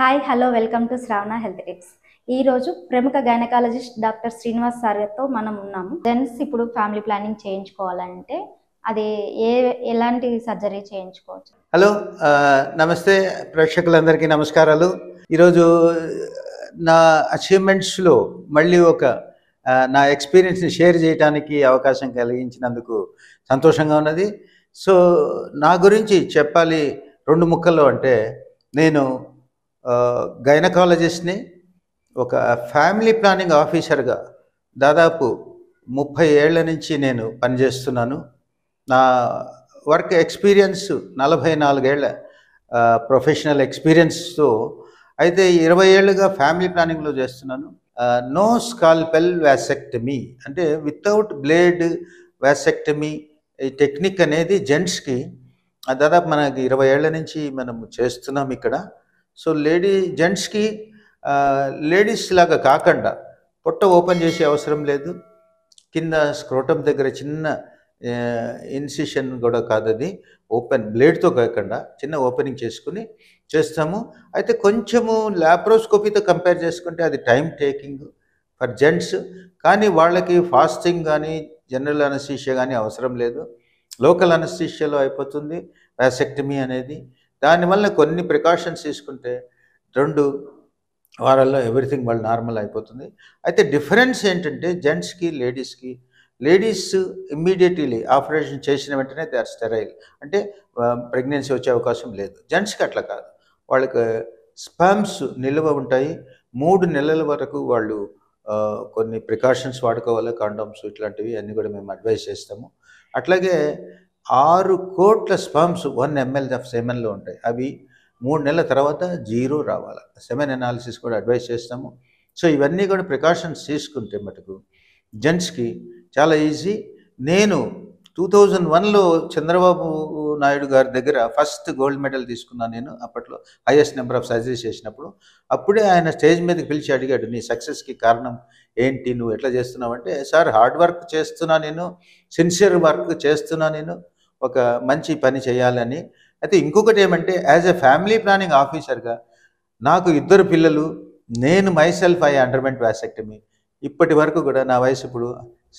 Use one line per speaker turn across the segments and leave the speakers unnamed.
Hi hello welcome to Shravana health tips. ఈరోజు ప్రముఖ gynaecologist doctor Srinivas సార్తో మనం ఉన్నాము. జెంట్స్ ఇప్పుడు ఫ్యామిలీ ప్లానింగ్ చేయించుకోవాలంటే అది ఎలాంటి సర్జరీ చేయించుకోవచ్చు?
హలో, నమస్తే ప్రేక్షకులందరికీ నమస్కారాలు. ఈరోజు నా అచీవ్మెంట్స్లో మళ్ళీ నా ఎక్స్పీరియన్స్ని షేర్ చేయడానికి అవకాశం కలిగించినందుకు సంతోషంగా ఉన్నది. సో నా గురించి చెప్పాలి రెండు ముక్కల్లో అంటే, నేను గైనకాలజిస్ట్ని, ఒక ఫ్యామిలీ ప్లానింగ్ ఆఫీసర్గా దాదాపు 30 ఏళ్ల నుంచి నేను పనిచేస్తున్నాను. నా వర్క్ ఎక్స్పీరియన్స్ 44 ఏళ్ల ప్రొఫెషనల్ ఎక్స్పీరియన్స్తో, అయితే 20 ఏళ్ళుగా ఫ్యామిలీ ప్లానింగ్లో చేస్తున్నాను. నో స్కాల్పెల్ వ్యాసెక్టమీ అంటే వితౌట్ బ్లేడ్ వ్యాసెక్టమీ ఈ టెక్నిక్ అనేది జెంట్స్కి దాదాపు మనకి 20 ఏళ్ల నుంచి మనం చేస్తున్నాం ఇక్కడ. సో జెంట్స్కి లేడీస్ లాగా కాకుండా పొట్ట ఓపెన్ చేసే అవసరం లేదు. కింద స్క్రోటం దగ్గర చిన్న ఇన్సిషన్ కూడా కాదు, అది ఓపెన్ బ్లేడ్తో కాకుండా చిన్న ఓపెనింగ్ చేసుకుని చేస్తాము. అయితే కొంచెము లాప్రోస్కోపీతో కంపేర్ చేసుకుంటే అది టైం టేకింగ్ ఫర్ జెంట్స్, కానీ వాళ్ళకి ఫాస్టింగ్ కానీ జనరల్ అనస్థీషియా కానీ అవసరం లేదు. లోకల్ అనస్థీషియాలో అయిపోతుంది వ్యాసెక్టమీ అనేది. దానివల్ల కొన్ని ప్రికాషన్స్ తీసుకుంటే 2 వారాల్లో ఎవ్రీథింగ్ వాళ్ళు నార్మల్ అయిపోతుంది. అయితే డిఫరెన్స్ ఏంటంటే జెంట్స్కి లేడీస్ ఇమ్మీడియట్లీ ఆపరేషన్ చేసిన వెంటనే దే ఆర్ స్టెరైల్, అంటే ప్రెగ్నెన్సీ వచ్చే అవకాశం లేదు. జెంట్స్కి అట్లా కాదు, వాళ్ళకి స్పర్మ్స్ నిల్వ ఉంటాయి. 3 నెలల వరకు వాళ్ళు కొన్ని ప్రికాషన్స్ వాడుకోవాలి, కాండోమ్స్ ఇట్లాంటివి అన్నీ కూడా మేము అడ్వైస్ చేస్తాము. అట్లాగే 6 కోట్ల స్పర్మ్స్ 1 ml ఆఫ్ సెమెన్లో ఉంటాయి. అవి 3 నెలల తర్వాత 0 రావాలి. సెమెన్ అనాలిసిస్ కూడా అడ్వైస్ చేస్తాము. సో ఇవన్నీ కూడా ప్రికాషన్స్ తీసుకుంటే మటుకు జెంట్స్కి చాలా ఈజీ. నేను 2001లో చంద్రబాబు నాయుడు గారి దగ్గర ఫస్ట్ గోల్డ్ మెడల్ తీసుకున్నాను. నేను అప్పట్లో హైయెస్ట్ నెంబర్ ఆఫ్ సర్జరీస్ చేసినప్పుడు. అప్పుడే ఆయన స్టేజ్ మీదకి పిలిచి అడిగాడు, నీ సక్సెస్కి కారణం ఏంటి, నువ్వు ఎట్లా చేస్తున్నావు అంటే, సార్ హార్డ్ వర్క్ చేస్తున్నా, నేను సిన్సియర్ వర్క్ చేస్తున్నా, నేను ఒక మంచి పని చేయాలని. అయితే ఇంకొకటి ఏమంటే, యాజ్ ఎ ఫ్యామిలీ ప్లానింగ్ ఆఫీసర్గా నాకు 2 పిల్లలు, నేను మైసెల్ఫ్ ఐ అండర్వెంట్ వ్యాసెక్టమీ. ఇప్పటి వరకు కూడా నా వయసు ఇప్పుడు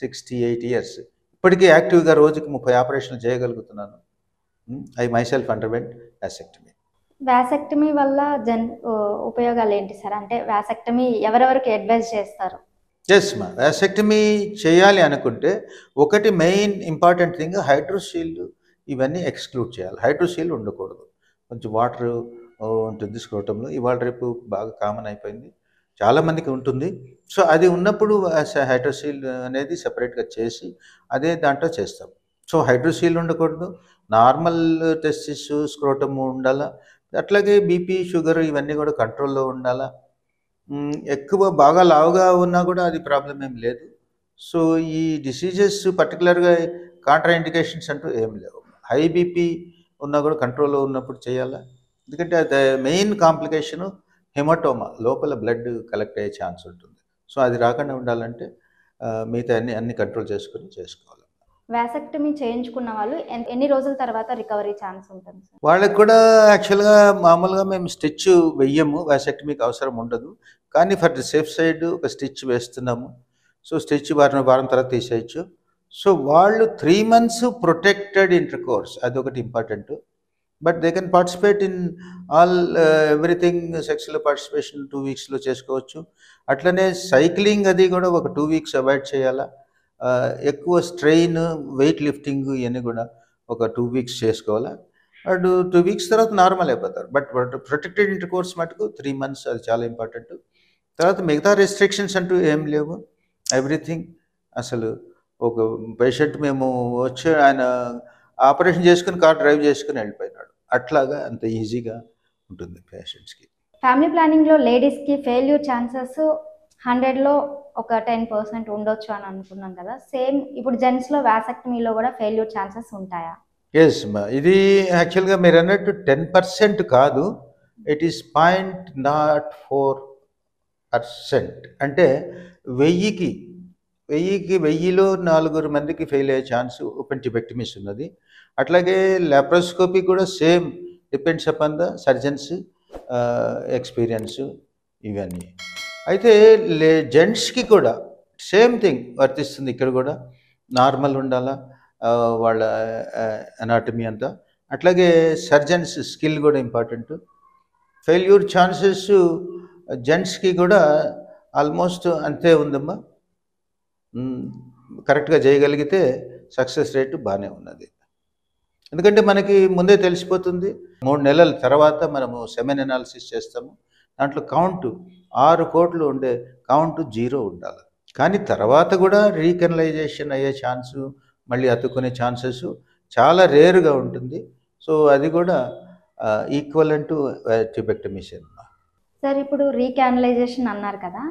68 ఇయర్స్. ఇప్పటికీ యాక్టివ్గా రోజుకి 30 ఆపరేషన్లు చేయగలుగుతున్నాను. I myself underwent vasectomy.
Vasectomy వల్ల ఉపయోగాలు ఏంటి సార్? అంటే వ్యాసెక్టమీ ఎవరెవరికి అడ్వైజ్ చేస్తారు?
మా వ్యాసెక్టమీ చేయాలి అనుకుంటే ఒకటి మెయిన్ ఇంపార్టెంట్ థింగ్, హైడ్రోసీల్ ఇవన్నీ ఎక్స్క్లూడ్ చేయాలి. హైడ్రోసీల్ ఉండకూడదు. కొంచెం వాటర్ ఉంటుంది స్క్రోటంలో. ఇవాళ రేపు బాగా కామన్ అయిపోయింది, చాలామందికి ఉంటుంది. సో అది ఉన్నప్పుడు హైడ్రోసీల్ అనేది సపరేట్గా చేసి అదే దాంట్లో చేస్తాం. సో హైడ్రోసీల్ ఉండకూడదు, నార్మల్ టెస్టిస్ స్క్రోటము ఉండాలా. అట్లాగే బీపీ షుగర్ ఇవన్నీ కూడా కంట్రోల్లో ఉండాలా. ఎక్కువ బాగా లావుగా ఉన్నా కూడా అది ప్రాబ్లం ఏం లేదు. సో ఈ డిసీజెస్ పర్టికులర్గా కాంట్రా ఇండికేషన్స్ అంటూ ఏం లేవు. హై బీపీ ఉన్నా కూడా కంట్రోల్లో ఉన్నప్పుడు చేయాలా, ఎందుకంటే అది మెయిన్ కాంప్లికేషను హెమటోమా, లోపల బ్లడ్ కలెక్ట్ అయ్యే ఛాన్స్ ఉంటుంది. సో అది రాకుండా ఉండాలంటే మిగతా అన్ని కంట్రోల్ చేసుకోవాలి.
వ్యాసెక్టమీ చేయించుకున్న వాళ్ళు ఎన్ని రోజుల తర్వాత రికవరీ ఛాన్స్ ఉంటుంది సార్?
వాళ్ళకి కూడా యాక్చువల్గా మామూలుగా మేము స్టిచ్ వెయ్యము, వ్యాసెక్టమీకి అవసరం ఉండదు. కానీ ఫర్ ది సేఫ్ సైడ్ ఒక స్టిచ్ వేస్తున్నాము. సో స్టిచ్ వారం తర్వాత తీసేయచ్చు. సో వాళ్ళు 3 months ప్రొటెక్టెడ్ ఇంటర్ కోర్స్, అదొకటి important. But they can participate in all everything. సెక్స్లో పార్టిసిపేషన్ 2 weeksలో చేసుకోవచ్చు. అట్లనే సైక్లింగ్ అది కూడా ఒక 2 weeks అవాయిడ్ చేయాలా. ఎక్కువ స్ట్రెయిన్, వెయిట్ లిఫ్టింగ్ ఇవన్నీ కూడా ఒక 2 weeks చేసుకోవాలా. వాడు 2 weeks తర్వాత నార్మల్ అయిపోతారు. బట్ ప్రొటెక్టెడ్ ఇంటర్ కోర్స్ మటుకు 3 months, అది చాలా ఇంపార్టెంట్. తర్వాత మిగతా రెస్ట్రిక్షన్స్ అంటూ ఏం లేవు. ఎవ్రీథింగ్ అసలు ఒక పేషెంట్ మేము వచ్చి ఆయన ఆపరేషన్ చేసుకుని కార్ డ్రైవ్ చేసుకుని వెళ్ళిపోయినాడు. అట్లాగా అంత ఈజీగా ఉంటుంది పేషెంట్స్కి.
ఫ్యామిలీ ప్లానింగ్లో లేడీస్కి ఫెయిల్యూర్ ఛాన్సెస్ 100లో ఒక 10% ఉండొచ్చు అని అనుకున్నాం కదా. సేమ్ ఇప్పుడు జెంట్స్లో వ్యాసెక్టమీలో కూడా ఫెయిల్యూర్ ఛాన్సెస్ ఉంటాయా?
ఇది యాక్చువల్గా మీరు అన్నట్టు 10% కాదు, ఇట్ ఈస్ 0.04%. అంటే 1000లో 4 మందికి ఫెయిల్ అయ్యే ఛాన్స్ ఓపెన్ ట్యూబెక్టమీస్ ఉన్నది. అట్లాగే లాప్రోస్కోపీ కూడా same, depends upon the surgeons. Experience ఇవన్నీ. అయితే జెంట్స్కి కూడా సేమ్ థింగ్ వర్తిస్తుంది. ఇక్కడ కూడా నార్మల్ ఉండాలా వాళ్ళ అనాటమీ అంతా. అట్లాగే సర్జన్స్ స్కిల్ కూడా ఇంపార్టెంట్. ఫెయిల్యూర్ ఛాన్సెస్ జెంట్స్కి కూడా ఆల్మోస్ట్ అంతే ఉందమ్మా. కరెక్ట్గా చేయగలిగితే సక్సెస్ రేటు బాగానే ఉన్నది. ఎందుకంటే మనకి ముందే తెలిసిపోతుంది. 3 నెలల తర్వాత మనము సెమెన్ అనాలిసిస్ చేస్తాము. దాంట్లో కౌంటు 6 కోట్లు ఉండే కౌంటు 0 ఉండాలి. కానీ తర్వాత కూడా రీకనలైజేషన్ అయ్యే ఛాన్సు, మళ్ళీ అతుక్కునే ఛాన్సెస్ చాలా రేరుగా ఉంటుంది. సో అది కూడా equivalent to tubectomy cinema.
Sir ఇప్పుడు రీకానలైజేషన్ అన్నారు కదా,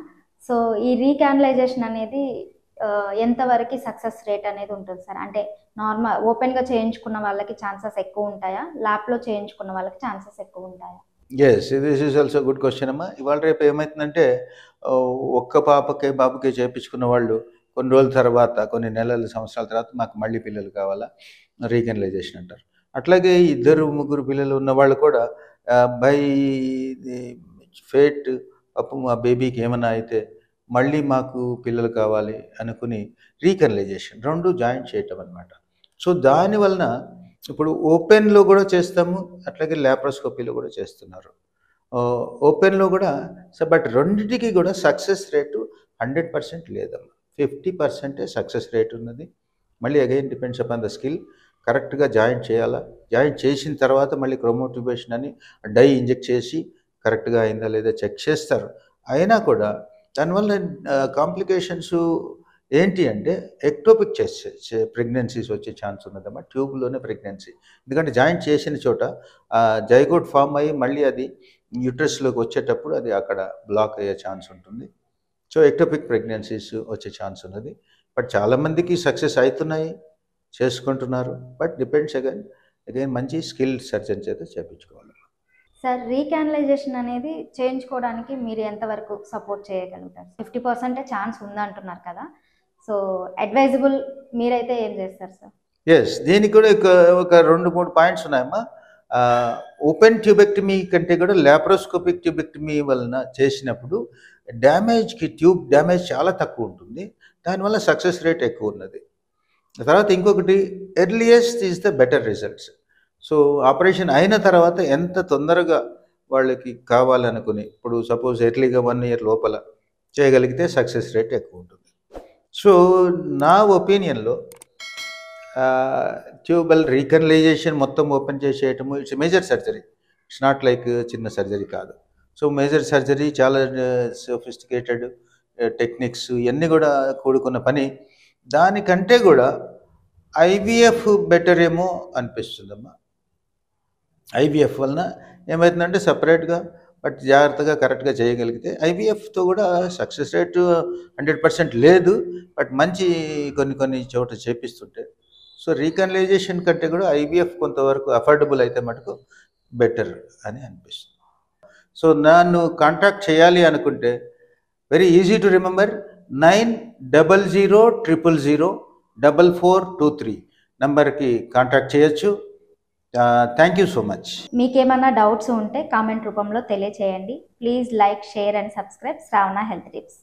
సో ఈ రీకానలైజేషన్ అనేది ఎంతవరకు సక్సెస్ రేట్ అనేది ఉంటుంది సార్? అంటే నార్మల్ ఓపెన్గా చేయించుకున్న వాళ్ళకి ఛాన్సెస్ ఎక్కువ ఉంటాయా, ల్యాబ్లో చేయించుకున్న వాళ్ళకి ఛాన్సెస్ ఎక్కువ ఉంటాయా?
Yes, this is also good question అమ్మా. ఇవాళ రేపు ఏమవుతుందంటే ఒక్క బాబుకే చేయించుకున్న వాళ్ళు కొన్ని రోజుల తర్వాత, కొన్ని నెలల సంవత్సరాల తర్వాత మాకు మళ్ళీ పిల్లలు కావాలా, రీకనలైజేషన్ అంటారు. అట్లాగే 2-3 పిల్లలు ఉన్న వాళ్ళు కూడా బై ఫేట్ అప్పుడు మా బేబీకి ఏమైనా అయితే మళ్ళీ మాకు పిల్లలు కావాలి అనుకుని రీకనలైజేషన్ 2 జాయింట్ చేయటం అనమాట. సో దానివలన ఇప్పుడు ఓపెన్లో కూడా చేస్తాము, అట్లాగే ల్యాప్రోస్కోపీలో కూడా చేస్తున్నారు. ఓపెన్లో కూడా బట్ రెండింటికి కూడా సక్సెస్ రేటు 100% లేదమ్మా. 50% సక్సెస్ రేట్ ఉన్నది. మళ్ళీ again depends upon the skill. కరెక్ట్గా జాయింట్ చేయాలా, జాయింట్ చేసిన తర్వాత మళ్ళీ క్రోమోట్యూబేషన్ అని డై ఇంజెక్ట్ చేసి కరెక్ట్గా అయిందా లేదా చెక్ చేస్తారు. అయినా కూడా దానివల్ల కాంప్లికేషన్స్ ఏంటి అంటే ఎక్టోపిక్ ప్రెగ్నెన్సీస్ వచ్చే ఛాన్స్ ఉన్నదమ్మా. ట్యూబ్లోనే ప్రెగ్నెన్సీ. ఎందుకంటే జాయింట్ చేసిన చోట జైగోట్ ఫామ్ అయ్యి మళ్ళీ అది యూట్రస్లోకి వచ్చేటప్పుడు అది అక్కడ బ్లాక్ అయ్యే ఛాన్స్ ఉంటుంది. సో ఎక్టోపిక్ ప్రెగ్నెన్సీస్ వచ్చే ఛాన్స్ ఉన్నది. బట్ చాలామందికి సక్సెస్ అవుతున్నాయి, చేసుకుంటున్నారు. బట్ డిపెండ్స్ అగైన్ మంచి స్కిల్ సర్జన్ చేత చేయించుకోవాలి.
సార్ రీకానలైజేషన్ అనేది చేయించుకోవడానికి మీరు ఎంతవరకు సపోర్ట్ చేయగలుగుతారు? 50% ఛాన్స్ ఉందంటున్నారు కదా, సో అడ్వైజబుల్ మీరైతే ఏం చేస్తారు సార్?
ఎస్, దీనికి కూడా ఒక 2-3 పాయింట్స్ ఉన్నాయమ్మా. ఓపెన్ ట్యూబెక్టమీ కంటే కూడా ల్యాప్రోస్కోపిక్ ట్యూబెక్టమీ వలన చేసినప్పుడు ట్యూబ్ డ్యామేజ్ చాలా తక్కువ ఉంటుంది. దానివల్ల సక్సెస్ రేట్ ఎక్కువ ఉన్నది. తర్వాత ఇంకొకటి earliest is the better results. So operation అయిన తర్వాత ఎంత తొందరగా వాళ్ళకి కావాలనుకుని, ఇప్పుడు సపోజ్ ఎర్లీగా 1 ఇయర్ లోపల చేయగలిగితే సక్సెస్ రేట్ ఎక్కువ ఉంటుంది. సో నా ఒపీనియన్లో ట్యూబల్ రీకనలైజేషన్ మొత్తం ఓపెన్ చేసేయటము it's major surgery. It's not like చిన్న సర్జరీ కాదు. సో మేజర్ సర్జరీ చాలా సోఫిస్టికేటెడ్ టెక్నిక్స్ ఇవన్నీ కూడా కూడుకున్న పని. దానికంటే కూడా ఐవీఎఫ్ బెటర్ ఏమో అనిపిస్తుందమ్మా. ఐవీఎఫ్ వలన ఏమవుతుందంటే సపరేట్గా బట్ జాగ్రత్తగా కరెక్ట్గా చేయగలిగితే ఐవీఎఫ్తో కూడా సక్సెస్ రేటు 100% లేదు, బట్ మంచి కొన్ని చోట చేపిస్తుంటే. సో రీకనలైజేషన్ కంటే కూడా ఐవీఎఫ్ కొంతవరకు అఫోర్డబుల్ అయితే మటుకు బెటర్ అని అనిపిస్తుంది. సో నన్ను కాంటాక్ట్ చేయాలి అనుకుంటే వెరీ ఈజీ టు రిమెంబర్ 9000004423 నంబర్కి కాంటాక్ట్ చేయొచ్చు. Thank you so much.
మీకేమైనా డౌట్స్ ఉంటే కామెంట్ రూపంలో తెలియచేయండి. Please like, share and subscribe Shravana health tips.